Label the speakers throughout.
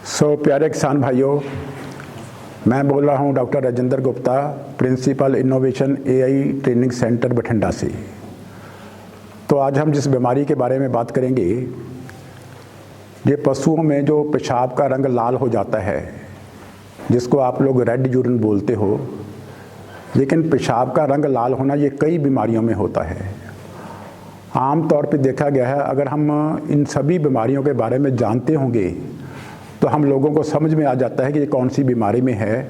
Speaker 1: प्यारे किसान भाइयों, मैं बोल रहा हूं doctor Rajendra Gupta, principal innovation AI training centre Bathinda से। तो आज हम जिस बीमारी के बारे में बात करेंगे, ये पशुओं में जो पेशाब का रंग लाल हो जाता है, जिसको आप लोग रेड यूरिन बोलते हो। लेकिन पेशाब का रंग लाल होना ये कई बीमारियों में होता है। आम तौर पे देखा गया है, अगर हम इन सभी बीमारियों के बारे में जानते होंगे तो हम लोगों को समझ में आ जाता है कि ये कौन सी बीमारी में है।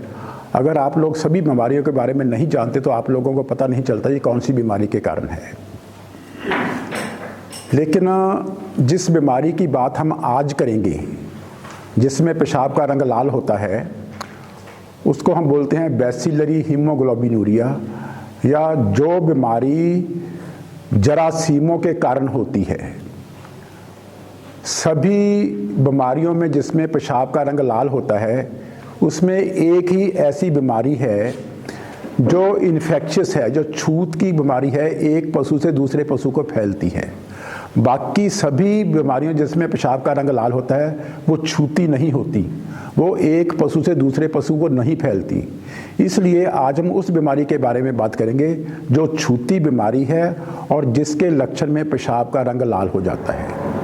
Speaker 1: अगर आप लोग सभी बीमारियों के बारे में नहीं जानते तो आप लोगों को पता नहीं चलता ये कौन सी बीमारी के कारण है। लेकिन जिस बीमारी की बात हम आज करेंगे, जिसमें पेशाब का रंग लाल होता है, उसको हम बोलते हैं बैसिलरी हीमोग्लोबिनूरिया, या जो बीमारी जरासीमों के कारण होती है। सभी बीमारियों में जिसमें पेशाब का रंग लाल होता है, उसमें एक ही ऐसी बीमारी है जो इन्फेक्शियस है, जो छूत की बीमारी है, एक पशु से दूसरे पशु को फैलती है। बाकी सभी बीमारियों जिसमें पेशाब का रंग लाल होता है वो छूती नहीं होती, वो एक पशु से दूसरे पशु को नहीं फैलती। इसलिए आज हम उस बीमारी के बारे में बात करेंगे जो छूती बीमारी है और जिसके लक्षण में पेशाब का रंग लाल हो जाता है।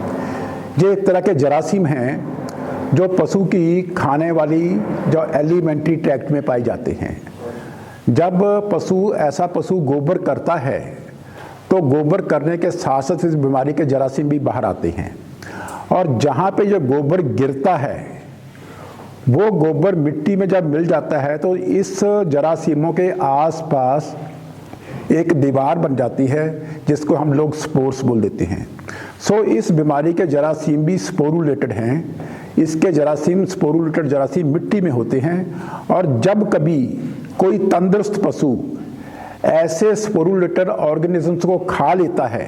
Speaker 1: ये एक तरह के जरासीम हैं जो पशु की खाने वाली जो एलिमेंट्री ट्रैक्ट में पाए जाते हैं। जब ऐसा पशु गोबर करता है तो गोबर करने के साथ साथ इस बीमारी के जरासीम भी बाहर आते हैं, और जहाँ पे जो गोबर गिरता है वो गोबर मिट्टी में जब मिल जाता है तो इस जरासीमों के आसपास एक दीवार बन जाती है जिसको हम लोग स्पोर्स बोल देते हैं। इस बीमारी के जरासीम भी स्पोरुलेटेड हैं। इसके जरासीम स्पोरुलेटेड जरासीम मिट्टी में होते हैं, और जब कभी कोई तंदुरुस्त पशु ऐसे स्पोरुलेटेड ऑर्गेनिजम्स को खा लेता है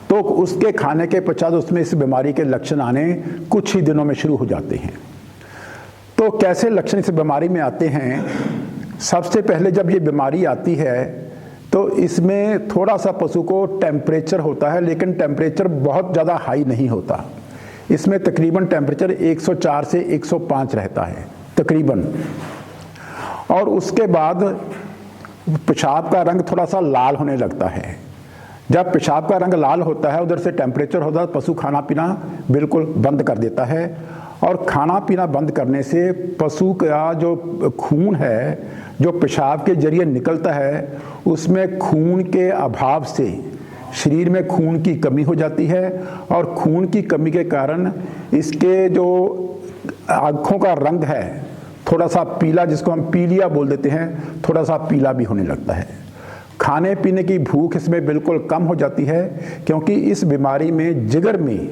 Speaker 1: तो उसके खाने के पश्चात उसमें इस बीमारी के लक्षण आने कुछ ही दिनों में शुरू हो जाते हैं। तो कैसे लक्षण इस बीमारी में आते हैं? सबसे पहले जब ये बीमारी आती है तो इसमें थोड़ा सा पशु को टेम्परेचर होता है, लेकिन टेम्परेचर बहुत ज़्यादा हाई नहीं होता। इसमें तकरीबन टेम्परेचर 104 से 105 रहता है तकरीबन। और उसके बाद पेशाब का रंग थोड़ा सा लाल होने लगता है। जब पेशाब का रंग लाल होता है, उधर से टेम्परेचर होता है, पशु खाना पीना बिल्कुल बंद कर देता है। और खाना पीना बंद करने से पशु का जो खून है, जो पेशाब के जरिए निकलता है, उसमें खून के अभाव से शरीर में खून की कमी हो जाती है, और खून की कमी के कारण इसके जो आँखों का रंग है थोड़ा सा पीला, जिसको हम पीलिया बोल देते हैं, थोड़ा सा पीला भी होने लगता है। खाने पीने की भूख इसमें बिल्कुल कम हो जाती है, क्योंकि इस बीमारी में जिगर में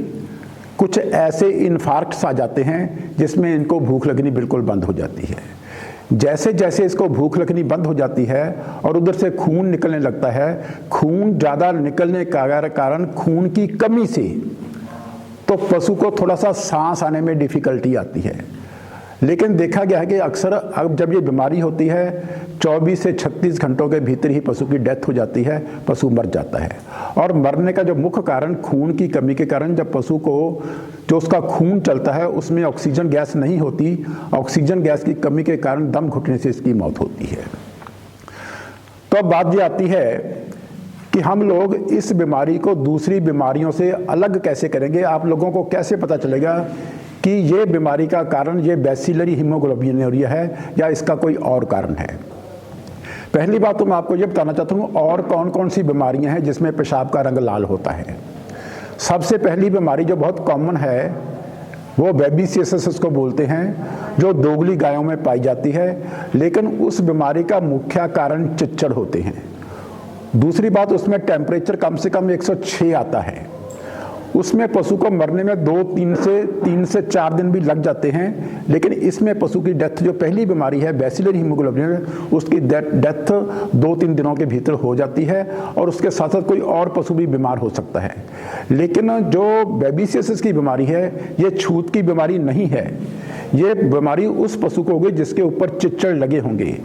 Speaker 1: कुछ ऐसे इन्फार्क्ट्स आ जाते हैं जिसमें इनको भूख लगनी बिल्कुल बंद हो जाती है। जैसे जैसे इसको भूख लगनी बंद हो जाती है और उधर से खून निकलने लगता है, खून ज़्यादा निकलने का कारण खून की कमी से तो पशु को थोड़ा सा सांस आने में डिफ़िकल्टी आती है। लेकिन देखा गया है कि अक्सर अब जब ये बीमारी होती है 24 से 36 घंटों के भीतर ही पशु की डेथ हो जाती है, पशु मर जाता है। और मरने का जो मुख्य कारण खून की कमी के कारण, जब पशु को जो उसका खून चलता है उसमें ऑक्सीजन गैस नहीं होती, ऑक्सीजन गैस की कमी के कारण दम घुटने से इसकी मौत होती है। तो अब बात ये आती है कि हम लोग इस बीमारी को दूसरी बीमारियों से अलग कैसे करेंगे। आप लोगों को कैसे पता चलेगा कि ये बीमारी का कारण ये बैसिलरी हीमोग्लोबिनूरिया है या इसका कोई और कारण है। पहली बात तो मैं आपको ये बताना चाहता हूँ और कौन कौन सी बीमारियां हैं जिसमें पेशाब का रंग लाल होता है। सबसे पहली बीमारी जो बहुत कॉमन है वो बेबीसियसिस उसको बोलते हैं, जो दोगली गायों में पाई जाती है। लेकिन उस बीमारी का मुख्य कारण चिच्चड़ होते हैं। दूसरी बात, उसमें टेम्परेचर कम से कम 106 आता है। उसमें पशु को मरने में 3 से 4 दिन भी लग जाते हैं। लेकिन इसमें पशु की डेथ, जो पहली बीमारी है बैसिलरी हीमोग्लोबिनूरिया, उसकी डेथ 2-3 दिनों के भीतर हो जाती है, और उसके साथ साथ कोई और पशु भी बीमार हो सकता है। लेकिन जो बेबीसियसिस की बीमारी है ये छूत की बीमारी नहीं है। ये बीमारी उस पशु को होगी जिसके ऊपर चिच्चड़ लगे होंगे।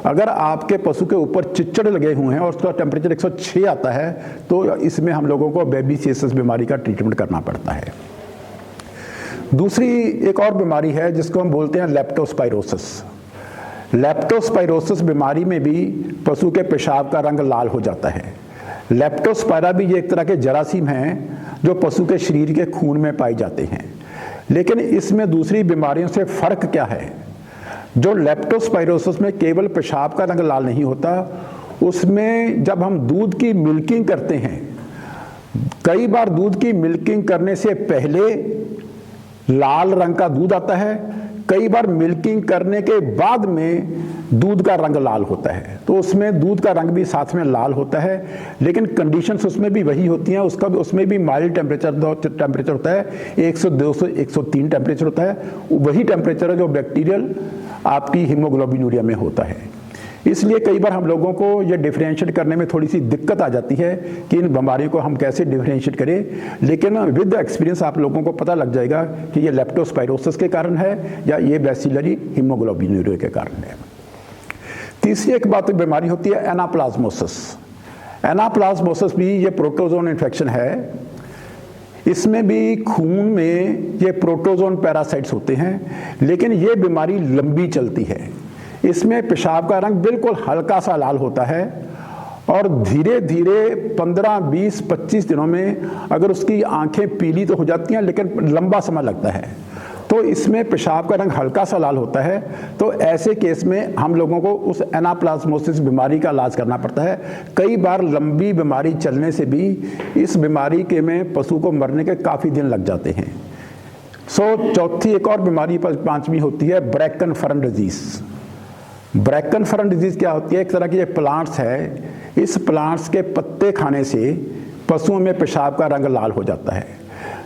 Speaker 1: अगर आपके पशु के ऊपर चिच्चड़ लगे हुए हैं और उसका टेम्परेचर 106 आता है तो इसमें हम लोगों को बेबीसियसिस बीमारी का ट्रीटमेंट करना पड़ता है। दूसरी एक और बीमारी है जिसको हम बोलते हैं लेप्टोस्पाइरोसिस। लेप्टोस्पाइरोसिस बीमारी में भी पशु के पेशाब का रंग लाल हो जाता है। लेप्टोस्पायरा भी ये एक तरह के जरासीम हैं जो पशु के शरीर के खून में पाए जाते हैं। लेकिन इसमें दूसरी बीमारियों से फ़र्क क्या है? जो लेप्टोस्पाइरोसिस में केवल पेशाब का रंग लाल नहीं होता, उसमें जब हम दूध की मिल्किंग करते हैं, कई बार दूध की मिल्किंग करने से पहले लाल रंग का दूध आता है, कई बार मिल्किंग करने के बाद में दूध का रंग लाल होता है। तो उसमें दूध का रंग भी साथ में लाल होता है, लेकिन कंडीशंस उसमें भी वही होती हैं। उसमें भी माइल्ड टेम्परेचर होता है, 100, 200, 103 टेम्परेचर होता है। वही टेम्परेचर है जो बैक्टीरियल आपकी हीमोग्लोबिनूरिया में होता है। इसलिए कई बार हम लोगों को ये डिफरेंशिएट करने में थोड़ी सी दिक्कत आ जाती है कि इन बीमारियों को हम कैसे डिफरेंशिएट करें, लेकिन विद एक्सपीरियंस आप लोगों को पता लग जाएगा कि ये लेप्टोस्पाइरोसिस के कारण है या ये बैसिलरी हीमोग्लोबिनूरिया के कारण है। तीसरी एक बात बीमारी होती है एनाप्लाज्मोसिस। एनाप्लाज्मोसिस भी ये प्रोटोजोन इन्फेक्शन है। इसमें भी खून में ये प्रोटोजोन पैरासाइट्स होते हैं, लेकिन ये बीमारी लंबी चलती है। इसमें पेशाब का रंग बिल्कुल हल्का सा लाल होता है और धीरे धीरे 15, 20, 25 दिनों में अगर उसकी आंखें पीली तो हो जाती हैं, लेकिन लंबा समय लगता है। तो इसमें पेशाब का रंग हल्का सा लाल होता है। तो ऐसे केस में हम लोगों को उस एनाप्लाज्मोसिस बीमारी का इलाज करना पड़ता है। कई बार लंबी बीमारी चलने से भी इस बीमारी के में पशु को मरने के काफ़ी दिन लग जाते हैं। चौथी एक और बीमारी, पांचवी होती है Bracon Ferran disease. Bracon Ferran disease क्या होती है? एक तरह की ये प्लांट्स है। इस प्लांट्स के पत्ते खाने से पशुओं में पेशाब का रंग लाल हो जाता है।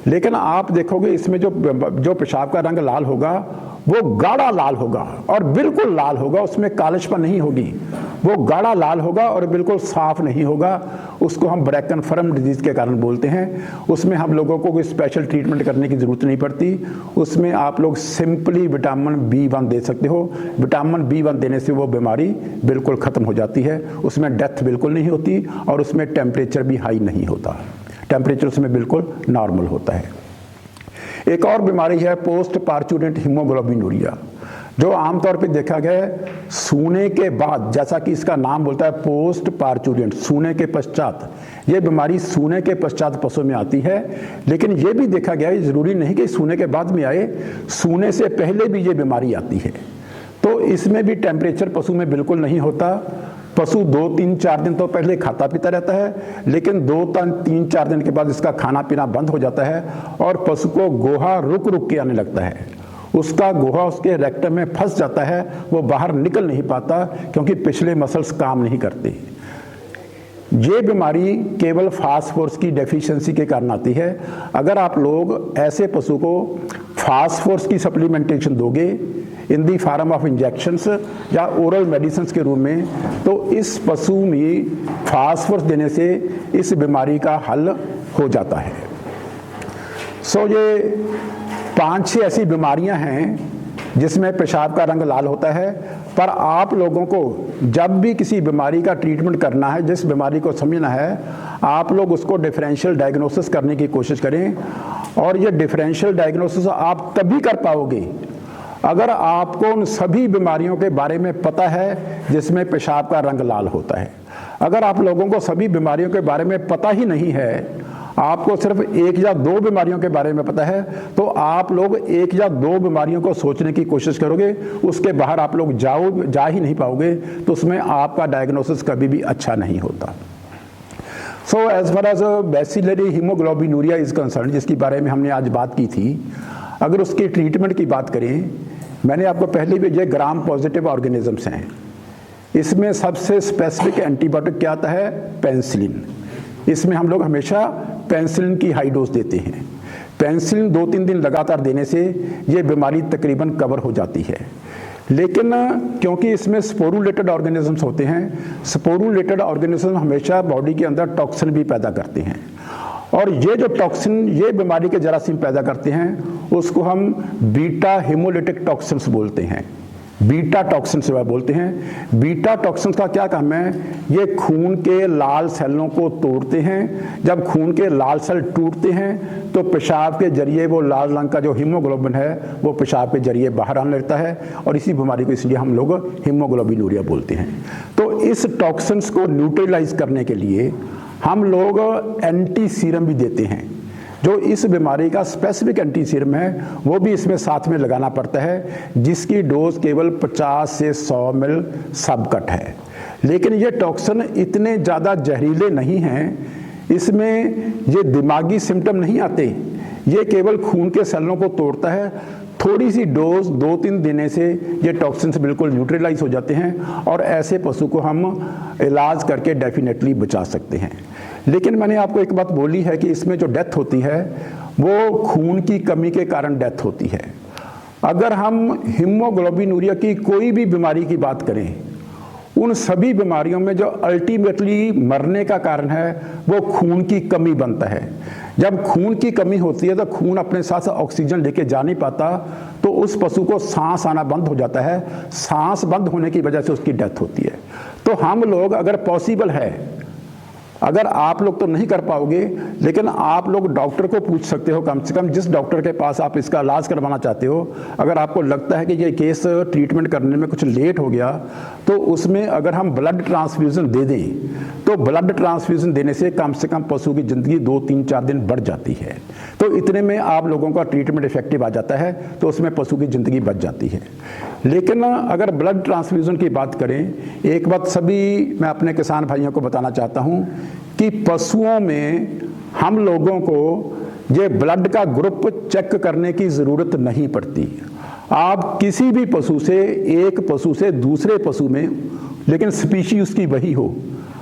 Speaker 1: लेकिन आप देखोगे इसमें जो पेशाब का रंग लाल होगा वो गाढ़ा लाल होगा और बिल्कुल लाल होगा, उसमें कालिशपन नहीं होगी। वो गाढ़ा लाल होगा और बिल्कुल साफ नहीं होगा। उसको हम ब्रैकन फरन डिजीज के कारण बोलते हैं। उसमें हम लोगों को कोई स्पेशल ट्रीटमेंट करने की ज़रूरत नहीं पड़ती। उसमें आप लोग सिंपली विटामिन B1 दे सकते हो। विटामिन B1 देने से वो बीमारी बिल्कुल ख़त्म हो जाती है। उसमें डेथ बिल्कुल नहीं होती और उसमें टेम्परेचर भी हाई नहीं होता। टेम्परेचर उसमें बिल्कुल नॉर्मल होता है। एक और बीमारी है पोस्ट पार्चुरेंट हीमोग्लोबिनूरिया, जो आमतौर पे देखा गया है सूने के बाद, जैसा कि इसका नाम बोलता है पोस्ट पार्चुरेंट, सूने के पश्चात। ये बीमारी सूने के पश्चात पशु में आती है। लेकिन ये भी देखा गया है, जरूरी नहीं कि सूने के बाद में आए, सूने से पहले भी ये बीमारी आती है। तो इसमें भी टेम्परेचर पशु में बिल्कुल नहीं होता। पशु 2, 3, 4 दिन तो पहले खाता पीता रहता है, लेकिन 2, 3, 4 दिन के बाद इसका खाना पीना बंद हो जाता है और पशु को गोहा रुक रुक के आने लगता है। उसका गोहा उसके रेक्टम में फंस जाता है, वो बाहर निकल नहीं पाता क्योंकि पिछले मसल्स काम नहीं करते। ये बीमारी केवल फास्फोरस की डेफिशिएंसी के कारण आती है। अगर आप लोग ऐसे पशु को फास्फोरस की सप्लीमेंटेशन दोगे इन दी फॉर्म ऑफ इंजेक्शंस या ओरल मेडिसिन के रूप में, तो इस पशु में फास्फोरस देने से इस बीमारी का हल हो जाता है। ये 5-6 ऐसी बीमारियां हैं जिसमें पेशाब का रंग लाल होता है। पर आप लोगों को जब भी किसी बीमारी का ट्रीटमेंट करना है, जिस बीमारी को समझना है, आप लोग उसको डिफरेंशियल डायग्नोसिस करने की कोशिश करें। और ये डिफरेंशियल डायग्नोसिस आप तभी कर पाओगे अगर आपको उन सभी बीमारियों के बारे में पता है जिसमें पेशाब का रंग लाल होता है। अगर आप लोगों को सभी बीमारियों के बारे में पता ही नहीं है, आपको सिर्फ 1 या 2 बीमारियों के बारे में पता है, तो आप लोग 1 या 2 बीमारियों को सोचने की कोशिश करोगे, उसके बाहर आप लोग जा ही नहीं पाओगे। तो उसमें आपका डायग्नोसिस कभी भी अच्छा नहीं होता। As far as bacillary haemoglobinuria is concern, जिसके बारे में हमने आज बात की थी, अगर उसकी ट्रीटमेंट की बात करें, मैंने आपको पहले भी, ये ग्राम पॉजिटिव ऑर्गेनिजम्स हैं। इसमें सबसे स्पेसिफिक एंटीबायोटिक क्या आता है? पेनिसिलिन। इसमें हम लोग हमेशा पेनिसिलिन की हाई डोज देते हैं। पेनिसिलिन 2-3 दिन लगातार देने से ये बीमारी तकरीबन कवर हो जाती है। लेकिन क्योंकि इसमें स्पोरुलेटेड ऑर्गेनिजम्स होते हैं, स्पोरुलेटेड ऑर्गेनिज्म हमेशा बॉडी के अंदर टॉक्सिन भी पैदा करते हैं। और ये जो टॉक्सिन ये बीमारी के जरासीम पैदा करते हैं, उसको हम बीटा हीमोलिटिक टॉक्सिन्स बोलते हैं। बीटा टॉक्सिन से बोलते हैं। बीटा टॉक्सिन का क्या काम है? ये खून के लाल सेलों को तोड़ते हैं। जब खून के लाल सेल टूटते हैं तो पेशाब के जरिए वो लाल रंग का जो हीमोग्लोबिन है वो पेशाब के जरिए बाहर आने लगता है, और इसी बीमारी को इसलिए हम लोग हीमोग्लोबिनूरिया बोलते हैं। तो इस टॉक्सिन्स को न्यूट्रलाइज करने के लिए हम लोग एंटी सीरम भी देते हैं। जो इस बीमारी का स्पेसिफिक एंटी सीरम है वो भी इसमें साथ में लगाना पड़ता है, जिसकी डोज केवल 50 से 100 मिल सब कट है। लेकिन ये टॉक्सिन इतने ज़्यादा जहरीले नहीं हैं, इसमें ये दिमागी सिम्टम नहीं आते, ये केवल खून के सेलों को तोड़ता है। थोड़ी सी डोज 2-3 देने से ये टॉक्सिन्स बिल्कुल न्यूट्रलाइज हो जाते हैं, और ऐसे पशु को हम इलाज करके डेफिनेटली बचा सकते हैं। लेकिन मैंने आपको एक बात बोली है कि इसमें जो डेथ होती है वो खून की कमी के कारण डेथ होती है। अगर हम हीमोग्लोबिनूरिया की कोई भी बीमारी की बात करें, उन सभी बीमारियों में जो अल्टीमेटली मरने का कारण है वो खून की कमी बनता है। जब खून की कमी होती है तो खून अपने साथ ऑक्सीजन लेके जा नहीं पाता, तो उस पशु को सांस आना बंद हो जाता है। सांस बंद होने की वजह से उसकी डेथ होती है। तो हम लोग, अगर पॉसिबल है, अगर आप लोग तो नहीं कर पाओगे, लेकिन आप लोग डॉक्टर को पूछ सकते हो, कम से कम जिस डॉक्टर के पास आप इसका इलाज करवाना चाहते हो। अगर आपको लगता है कि ये केस ट्रीटमेंट करने में कुछ लेट हो गया, तो उसमें अगर हम ब्लड ट्रांसफ्यूजन दे दें, तो ब्लड ट्रांसफ्यूजन देने से कम पशु की ज़िंदगी 2-3-4 दिन बढ़ जाती है। तो इतने में आप लोगों का ट्रीटमेंट इफेक्टिव आ जाता है, तो उसमें पशु की ज़िंदगी बच जाती है। लेकिन अगर ब्लड ट्रांसफ्यूजन की बात करें, एक बात सभी मैं अपने किसान भाइयों को बताना चाहता हूं कि पशुओं में हम लोगों को ये ब्लड का ग्रुप चेक करने की ज़रूरत नहीं पड़ती। आप किसी भी पशु से, एक पशु से दूसरे पशु में, लेकिन स्पीशी उसकी वही हो।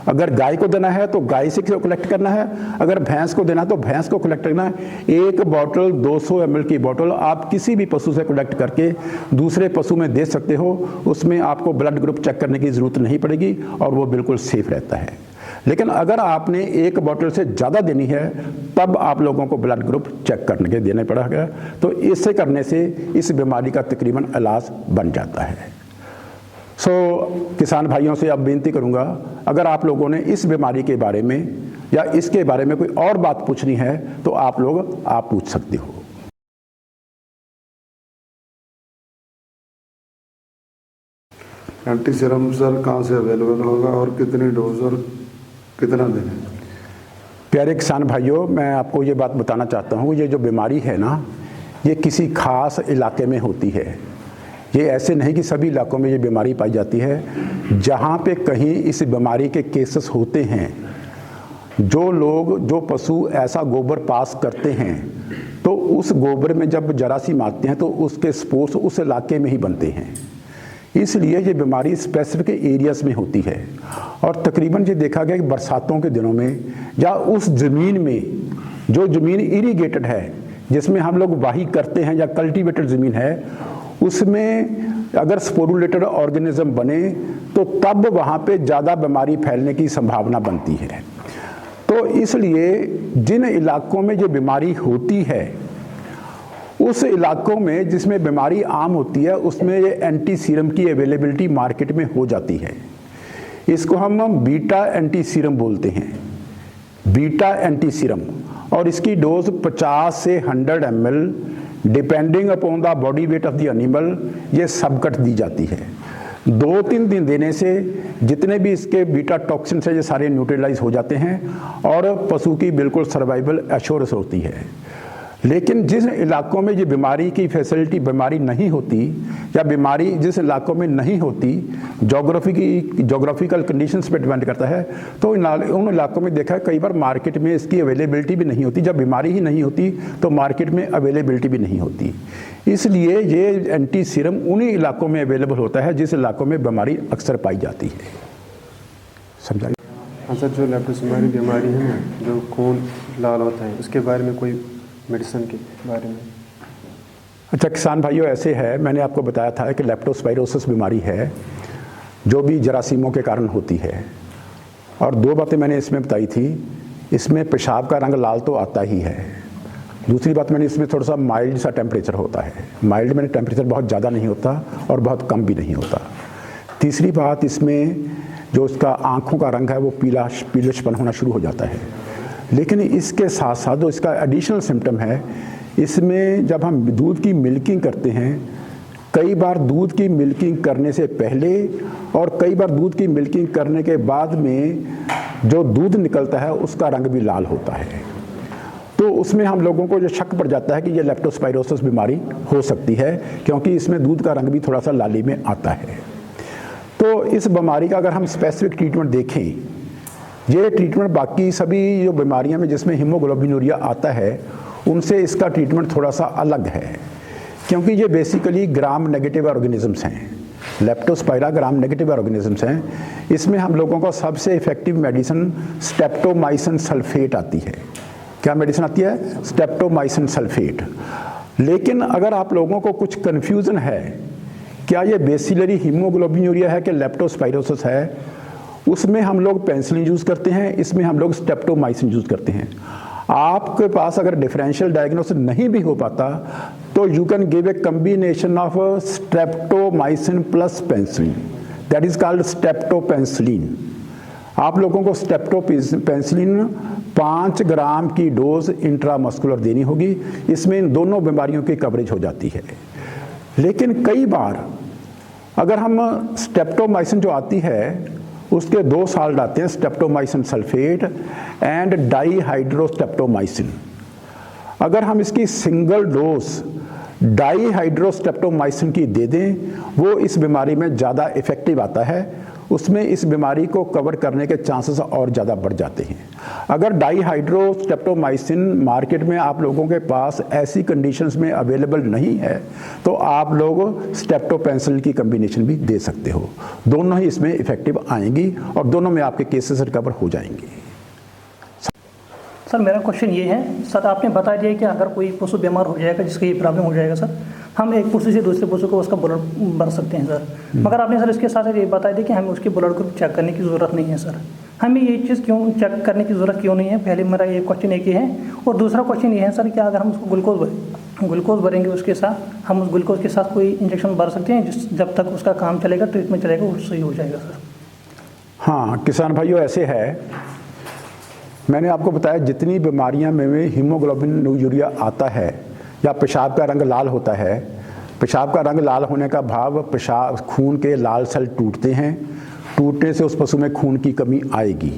Speaker 1: अगर गाय को देना है तो गाय से कलेक्ट करना है, अगर भैंस को देना है तो भैंस को कलेक्ट करना है। एक बॉटल 200 ml की बॉटल आप किसी भी पशु से कलेक्ट करके दूसरे पशु में दे सकते हो। उसमें आपको ब्लड ग्रुप चेक करने की ज़रूरत नहीं पड़ेगी और वो बिल्कुल सेफ रहता है। लेकिन अगर आपने एक बॉटल से ज़्यादा देनी है, तब आप लोगों को ब्लड ग्रुप चेक करने के देने पड़ेगा। तो इससे करने से इस बीमारी का तकरीबन इलाज बन जाता है। किसान भाइयों से अब बेनती करूंगा, अगर आप लोगों ने इस बीमारी के बारे में या इसके बारे में कोई और बात पूछनी है तो आप पूछ सकते हो।
Speaker 2: एंटी सीरम सर कहाँ से अवेलेबल होगा और कितनी डोज और कितना देना?
Speaker 1: प्यारे किसान भाइयों, मैं आपको ये बात बताना चाहता हूँ, ये जो बीमारी है ना, ये किसी खास इलाके में होती है। ये ऐसे नहीं कि सभी इलाकों में ये बीमारी पाई जाती है। जहाँ पे कहीं इस बीमारी के केसेस होते हैं, जो पशु ऐसा गोबर पास करते हैं, तो उस गोबर में जब जरासीम आते हैं तो उसके स्पोर्स उस इलाके में ही बनते हैं। इसलिए ये बीमारी स्पेसिफिक एरियाज में होती है। और तकरीबन ये देखा गया कि बरसातों के दिनों में या उस ज़मीन में, जो ज़मीन इरीगेटेड है, जिसमें हम लोग वाही करते हैं या कल्टीवेटेड ज़मीन है, उसमें अगर स्पोरुलेटेड ऑर्गेनिज्म बने तो तब वहाँ पे ज़्यादा बीमारी फैलने की संभावना बनती है। तो इसलिए जिन इलाकों में ये बीमारी होती है, उस इलाकों में जिसमें बीमारी आम होती है, उसमें ये एंटी सीरम की अवेलेबिलिटी मार्केट में हो जाती है। इसको हम बीटा एंटी सीरम बोलते हैं, बीटा एंटी सीरम। और इसकी डोज 50 से 100 ml depending upon the body weight of the animal ये सब कट दी जाती है। 2-3 दिन देने से जितने भी इसके बीटा टॉक्सिन है ये सारे न्यूट्रलाइज हो जाते हैं और पशु की बिल्कुल सर्वाइवल एश्योरेंस होती है। लेकिन जिस इलाकों में ये बीमारी की फैसिलिटी बीमारी नहीं होती, या बीमारी जिस इलाकों में नहीं होती, जोग्राफिकल कंडीशंस पे डिपेंड करता है, तो उन इलाकों में देखा है कई बार मार्केट में इसकी अवेलेबिलिटी भी नहीं होती। जब बीमारी ही नहीं होती तो मार्केट में अवेलेबिलिटी भी नहीं होती। इसलिए ये एंटी सीरम उन्हीं इलाकों में अवेलेबल होता है जिस इलाकों में बीमारी अक्सर पाई जाती है। समझा?
Speaker 3: हाँ सर, जो लेप्टोस्पायरोसिस बीमारी है ना, जो खून लाल होता है, उसके बारे में कोई मेडिसिन के बारे में?
Speaker 1: अच्छा किसान भाइयों, ऐसे है, मैंने आपको बताया था कि लेप्टोस्पायरोसिस बीमारी है जो भी जरासीमों के कारण होती है। और 2 बातें मैंने इसमें बताई थी। इसमें पेशाब का रंग लाल तो आता ही है, दूसरी बात मैंने इसमें थोड़ा सा माइल्ड सा टेम्परेचर होता है, माइल्ड में टेम्परेचर बहुत ज़्यादा नहीं होता और बहुत कम भी नहीं होता। तीसरी बात, इसमें जो उसका आँखों का रंग है वो पीलापन होना शुरू हो जाता है। लेकिन इसके साथ साथ जो इसका एडिशनल सिम्टम है, इसमें जब हम दूध की मिल्किंग करते हैं, कई बार दूध की मिल्किंग करने से पहले और कई बार दूध की मिल्किंग करने के बाद में जो दूध निकलता है उसका रंग भी लाल होता है। तो उसमें हम लोगों को जो शक पड़ जाता है कि ये लेप्टोस्पाइरोसिस बीमारी हो सकती है, क्योंकि इसमें दूध का रंग भी थोड़ा सा लाली में आता है। तो इस बीमारी का अगर हम स्पेसिफिक ट्रीटमेंट देखें, ये ट्रीटमेंट बाकी सभी जो बीमारियां में जिसमें हीमोग्लोबिनूरिया आता है उनसे इसका ट्रीटमेंट थोड़ा सा अलग है, क्योंकि ये बेसिकली ग्राम नेगेटिव ऑर्गेनिजम्स हैं। लेप्टोस्पाइरा ग्राम नेगेटिव ऑर्गेनिजम्स हैं। इसमें हम लोगों को सबसे इफेक्टिव मेडिसिन स्ट्रेप्टोमाइसिन सल्फेट आती है। क्या मेडिसिन आती है? Streptomycin sulphate. लेकिन अगर आप लोगों को कुछ कन्फ्यूज़न है क्या ये बेसिलरी हीमोग्लोबिनूरिया है कि लेप्टोस्पाइरोसिस है, उसमें हम लोग पेनिसिलिन यूज़ करते हैं, इसमें हम लोग स्ट्रेप्टोमाइसिन यूज़ करते हैं। आपके पास अगर डिफरेंशियल डायग्नोसिस नहीं भी हो पाता तो you can give a combination of streptomycin plus penicillin, that is called streptopenicillin. आप लोगों को स्ट्रेप्टोपेनिसिलिन 5 ग्राम की डोज इंट्रामस्कुलर देनी होगी। इसमें इन दोनों बीमारियों की कवरेज हो जाती है। लेकिन कई बार अगर हम स्ट्रेप्टोमाइसिन जो आती है उसके 2 साल्ट आते हैं, स्ट्रेप्टोमाइसिन सल्फेट एंड डाईहाइड्रोस्ट्रेप्टोमाइसिन। अगर हम इसकी सिंगल डोज डाईहाइड्रोस्ट्रेप्टोमाइसिन की दे दें, वो इस बीमारी में ज़्यादा इफेक्टिव आता है, उसमें इस बीमारी को कवर करने के चांसेस और ज़्यादा बढ़ जाते हैं। अगर डाईहाइड्रोस्ट्रेप्टोमाइसिन मार्केट में आप लोगों के पास ऐसी कंडीशंस में अवेलेबल नहीं है तो आप लोग स्ट्रेप्टोपेनिसिलिन की कम्बिनेशन भी दे सकते हो। दोनों ही इसमें इफेक्टिव आएंगी और दोनों में आपके केसेस रिकवर हो जाएंगे।
Speaker 4: सर मेरा क्वेश्चन ये है, सर आपने बता दिया कि अगर कोई पशु बीमार हो जाएगा जिसकी ये प्रॉब्लम हो जाएगा सर, हम एक पशु से दूसरे पशु को उसका ब्लड भर सकते हैं सर, मगर आपने सर इसके साथ ये बता दिया कि हमें उसकी ब्लड ग्रुप चेक करने की ज़रूरत नहीं है सर। हमें ये चीज़ क्यों चेक करने की ज़रूरत क्यों नहीं है? पहले मेरा ये क्वेश्चन एक ही है। और दूसरा क्वेश्चन ये है सर कि अगर हम उसको ग्लूकोज भरेंगे उसके साथ, हम उस ग्लूकोज के साथ कोई इंजेक्शन भर सकते हैं जब तक उसका काम चलेगा, ट्रीटमेंट चलेगा, वो सही हो जाएगा सर?
Speaker 1: हाँ किसान भाइयों, ऐसे है, मैंने आपको बताया जितनी बीमारियां में हीमोग्लोबिनूरिया आता है या पेशाब का रंग लाल होता है, पेशाब का रंग लाल होने का भाव पेशाब खून के लाल सेल टूटते हैं, टूटने से उस पशु में खून की कमी आएगी।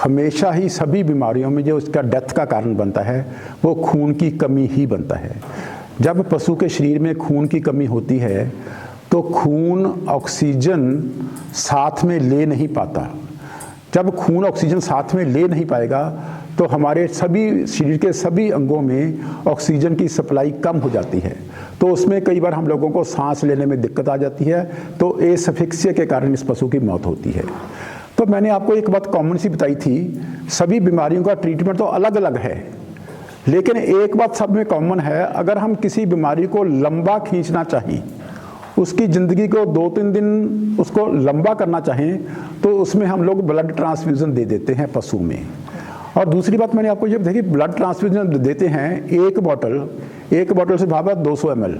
Speaker 1: हमेशा ही सभी बीमारियों में जो उसका डेथ का कारण बनता है वो खून की कमी ही बनता है। जब पशु के शरीर में खून की कमी होती है तो खून ऑक्सीजन साथ में ले नहीं पाता। जब खून ऑक्सीजन साथ में ले नहीं पाएगा तो हमारे सभी शरीर के सभी अंगों में ऑक्सीजन की सप्लाई कम हो जाती है, तो उसमें कई बार हम लोगों को सांस लेने में दिक्कत आ जाती है, तो एसफिक्सिया के कारण इस पशु की मौत होती है। तो मैंने आपको एक बात कॉमन सी बताई थी, सभी बीमारियों का ट्रीटमेंट तो अलग अलग है, लेकिन एक बात सब में कॉमन है, अगर हम किसी बीमारी को लंबा खींचना चाहें, उसकी ज़िंदगी को 2-3 दिन उसको लंबा करना चाहें, तो उसमें हम लोग ब्लड ट्रांसफ्यूज़न दे देते हैं पशु में। और दूसरी बात मैंने आपको ये बताई कि ब्लड ट्रांसफ्यूज़न देते हैं, एक बॉटल से भाव 200 ml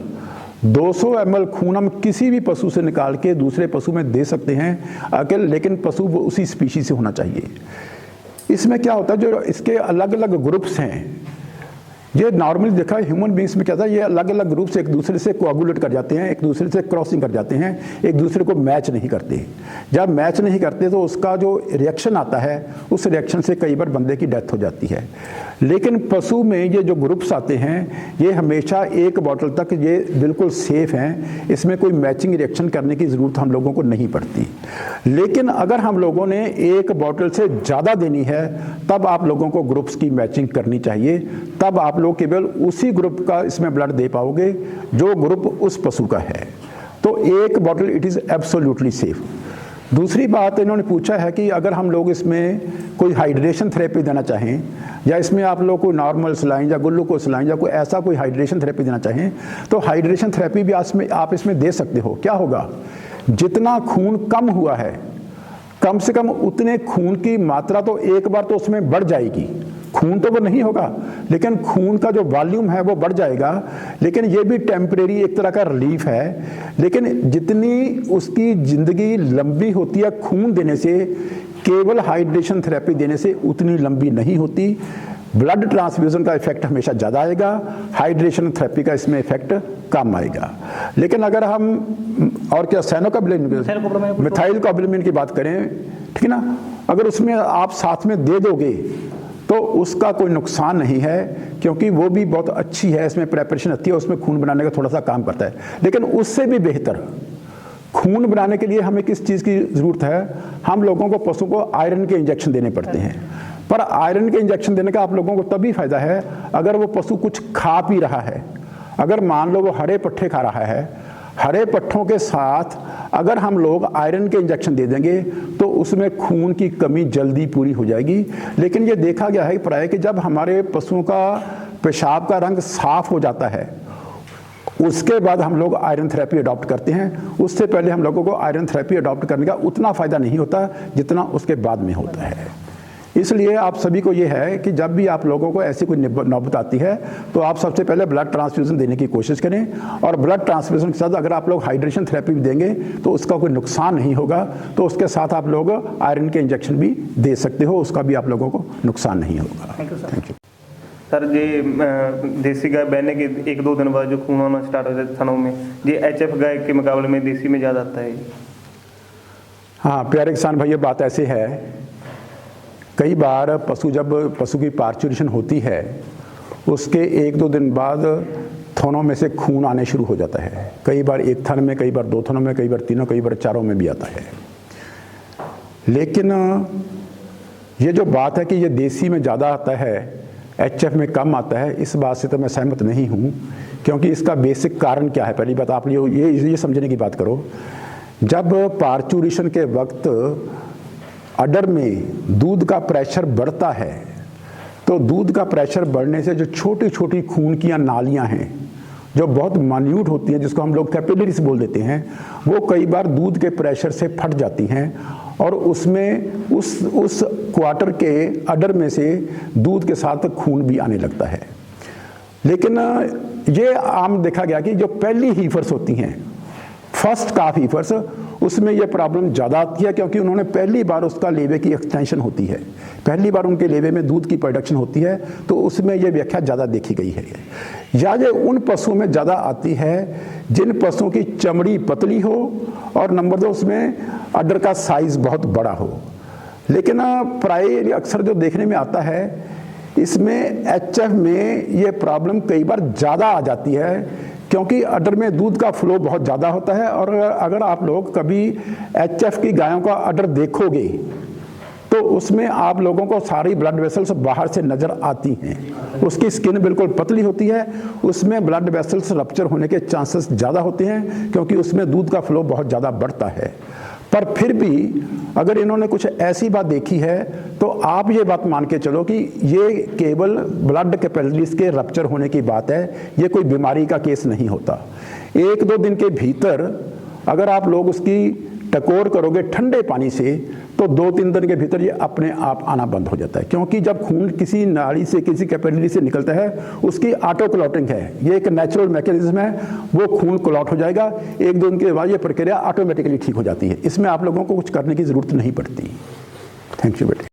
Speaker 1: 200 ml खून हम किसी भी पशु से निकाल के दूसरे पशु में दे सकते हैं अकेले, लेकिन पशु वो उसी स्पीशीज से होना चाहिए। इसमें क्या होता है, जो इसके अलग अलग ग्रुप्स हैं, ये नॉर्मली देखा है ह्यूमन बींग्स में क्या था, ये अलग अलग ग्रुप से एक दूसरे से कोआगुलेट कर जाते हैं, एक दूसरे से क्रॉसिंग कर जाते हैं, एक दूसरे को मैच नहीं करते। जब मैच नहीं करते तो उसका जो रिएक्शन आता है उस रिएक्शन से कई बार बंदे की डेथ हो जाती है। लेकिन पशु में ये जो ग्रुप्स आते हैं ये हमेशा एक बॉटल तक ये बिल्कुल सेफ हैं, इसमें कोई मैचिंग रिएक्शन करने की ज़रूरत हम लोगों को नहीं पड़ती। लेकिन अगर हम लोगों ने एक बॉटल से ज़्यादा देनी है तब आप लोगों को ग्रुप्स की मैचिंग करनी चाहिए, तब आप लोग केवल उसी ग्रुप का इसमें ब्लड दे पाओगे जो ग्रुप उस पशु का है। तो एक bottle it is absolutely safe. दूसरी बात इन्होंने पूछा है कि अगर हम लोग इसमें कोई हाइड्रेशन थेरेपी देना चाहें, या इसमें आप लोग को नॉर्मल सलाइन या ग्लूकोज सलाइन या कोई ऐसा कोई हाइड्रेशन थेरेपी देना चाहें, तो हाइड्रेशन थेरेपी भी आप इसमें दे सकते हो। क्या होगा, जितना खून कम हुआ है कम से कम उतने खून की मात्रा तो एक बार तो उसमें बढ़ जाएगी, खून तो वो नहीं होगा, लेकिन खून का जो वॉल्यूम है वो बढ़ जाएगा। लेकिन ये भी टेम्परेरी एक तरह का रिलीफ है। लेकिन जितनी उसकी ज़िंदगी लंबी होती है खून देने से, केवल हाइड्रेशन थेरेपी देने से उतनी लंबी नहीं होती। ब्लड ट्रांसफ्यूजन का इफेक्ट हमेशा ज़्यादा आएगा, हाइड्रेशन थेरेपी का इसमें इफेक्ट कम आएगा। लेकिन अगर हम और क्या साइनोकोबालामिन, मिथाइल कोबालामिन की बात करें, ठीक है ना, अगर उसमें आप साथ में दे दोगे तो उसका कोई नुकसान नहीं है, क्योंकि वो भी बहुत अच्छी है, इसमें प्रेपरेशन अच्छी है, उसमें खून बनाने का थोड़ा सा काम करता है। लेकिन उससे भी बेहतर खून बनाने के लिए हमें किस चीज़ की ज़रूरत है? हम लोगों को, पशु को आयरन के इंजेक्शन देने पड़ते हैं। पर आयरन के इंजेक्शन देने का आप लोगों को तभी फायदा है अगर वो पशु कुछ खा पी रहा है। अगर मान लो वो हरे पट्ठे खा रहा है, हरे पट्ठों के साथ अगर हम लोग आयरन के इंजेक्शन दे देंगे तो उसमें खून की कमी जल्दी पूरी हो जाएगी। लेकिन ये देखा गया है प्राय कि जब हमारे पशुओं का पेशाब का रंग साफ हो जाता है उसके बाद हम लोग आयरन थेरेपी अडॉप्ट करते हैं। उससे पहले हम लोगों को आयरन थेरेपी अडॉप्ट करने का उतना फ़ायदा नहीं होता जितना उसके बाद में होता है। इसलिए आप सभी को ये है कि जब भी आप लोगों को ऐसी कोई नौबत आती है तो आप सबसे पहले ब्लड ट्रांसफ्यूजन देने की कोशिश करें। और ब्लड ट्रांसफ्यूजन के साथ अगर आप लोग हाइड्रेशन थेरेपी भी देंगे तो उसका कोई नुकसान नहीं होगा, तो उसके साथ आप लोग आयरन के इंजेक्शन भी दे सकते हो, उसका भी आप लोगों को नुकसान नहीं होगा। Thank you
Speaker 5: sir. जी देसी गाय बहने के 1-2 दिन बाद जो खून आना स्टार्ट हो जाता है थनों में, जी HF गाय के मुकाबले में देसी में ज़्यादा आता है।
Speaker 1: हाँ प्यारे किसान भाई, ये बात ऐसे है, कई बार जब पशु की पार्चुरेशन होती है उसके 1-2 दिन बाद थनों में से खून आने शुरू हो जाता है। कई बार एक थन में, कई बार 2 थनों में, कई बार 3, कई बार 4 में भी आता है। लेकिन ये जो बात है कि ये देसी में ज़्यादा आता है, HF में कम आता है, इस बात से तो मैं सहमत नहीं हूँ। क्योंकि इसका बेसिक कारण क्या है? पहली बात आप ये समझने की बात करो, जब पार्चुरेशन के वक्त अडर में दूध का प्रेशर बढ़ता है तो दूध का प्रेशर बढ़ने से जो छोटी छोटी खून की नालियाँ हैं जो बहुत मान्यूट होती हैं, जिसको हम लोग कैपिलरीज बोल देते हैं, वो कई बार दूध के प्रेशर से फट जाती हैं और उसमें उस क्वार्टर के अडर में से दूध के साथ खून भी आने लगता है। लेकिन ये आम देखा गया कि जो पहली हीफर्स होती हैं, फर्स्ट काफ हीफर्स, उसमें यह प्रॉब्लम ज़्यादा आती है, क्योंकि उन्होंने पहली बार उसका लेवे की एक्सटेंशन होती है, पहली बार उनके लेवे में दूध की प्रोडक्शन होती है, तो उसमें यह व्याख्या ज़्यादा देखी गई है। या ये उन पशुओं में ज़्यादा आती है जिन पशुओं की चमड़ी पतली हो और नंबर 2 उसमें अडर का साइज़ बहुत बड़ा हो। लेकिन प्राय अक्सर जो देखने में आता है, इसमें HF में ये प्रॉब्लम कई बार ज़्यादा आ जाती है, क्योंकि अडर में दूध का फ्लो बहुत ज़्यादा होता है। और अगर आप लोग कभी HF की गायों का अडर देखोगे तो उसमें आप लोगों को सारी ब्लड वेसल्स बाहर से नज़र आती हैं। उसकी स्किन बिल्कुल पतली होती है, उसमें ब्लड वेसल्स रप्चर होने के चांसेस ज़्यादा होते हैं, क्योंकि उसमें दूध का फ्लो बहुत ज़्यादा बढ़ता है। पर फिर भी अगर इन्होंने कुछ ऐसी बात देखी है तो आप ये बात मान के चलो कि ये केवल ब्लड कैपिलरीज के रप्चर होने की बात है, ये कोई बीमारी का केस नहीं होता। 1-2 दिन के भीतर अगर आप लोग उसकी टकोर करोगे ठंडे पानी से तो 2-3 दिन के भीतर ये अपने आप आना बंद हो जाता है। क्योंकि जब खून किसी नाड़ी से, किसी कैपिलरी से निकलता है, उसकी ऑटो क्लॉटिंग है, ये एक नेचुरल मैकेनिज्म है, वो खून क्लॉट हो जाएगा। 1-2 दिन के बाद ये प्रक्रिया ऑटोमेटिकली ठीक हो जाती है। इसमें आप लोगों को कुछ करने की ज़रूरत नहीं पड़ती। थैंक यू बेटे।